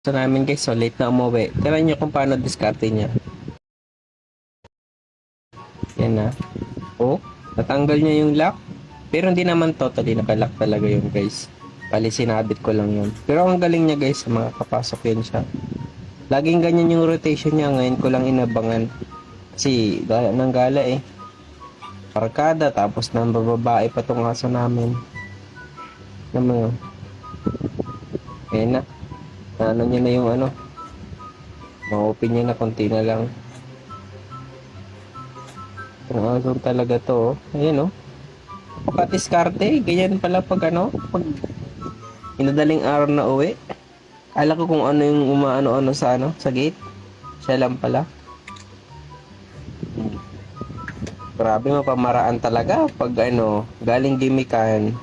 Sa namin guys, so late na umuwi. Tignan nyo kung paano diskarte niya. Yan na. Oh, natanggal niya yung lock. Pero hindi naman totally nakalock talaga yun guys. Bali sinabit ko lang yun. Pero ang galing niya guys, makakapasok yun siya. Laging ganyan yung rotation niya. Ngayon ko lang inabangan. Kasi gala ng gala eh. Parkada, tapos nang bababae pa tong aso namin. Naman, ayan na. Ano niya na yung ano. Ma-open niya na konti na lang. Ang aso talaga to. Oh. Ayan oh. Napakadiskarte. Ganyan pala pag ano. Pag inadaling araw na uwi. Kala ko kung ano yung umaano-ano sa ano. Sa gate. Siya lang pala. Grabe mapamaraan talaga pag ano. Galing gimikan.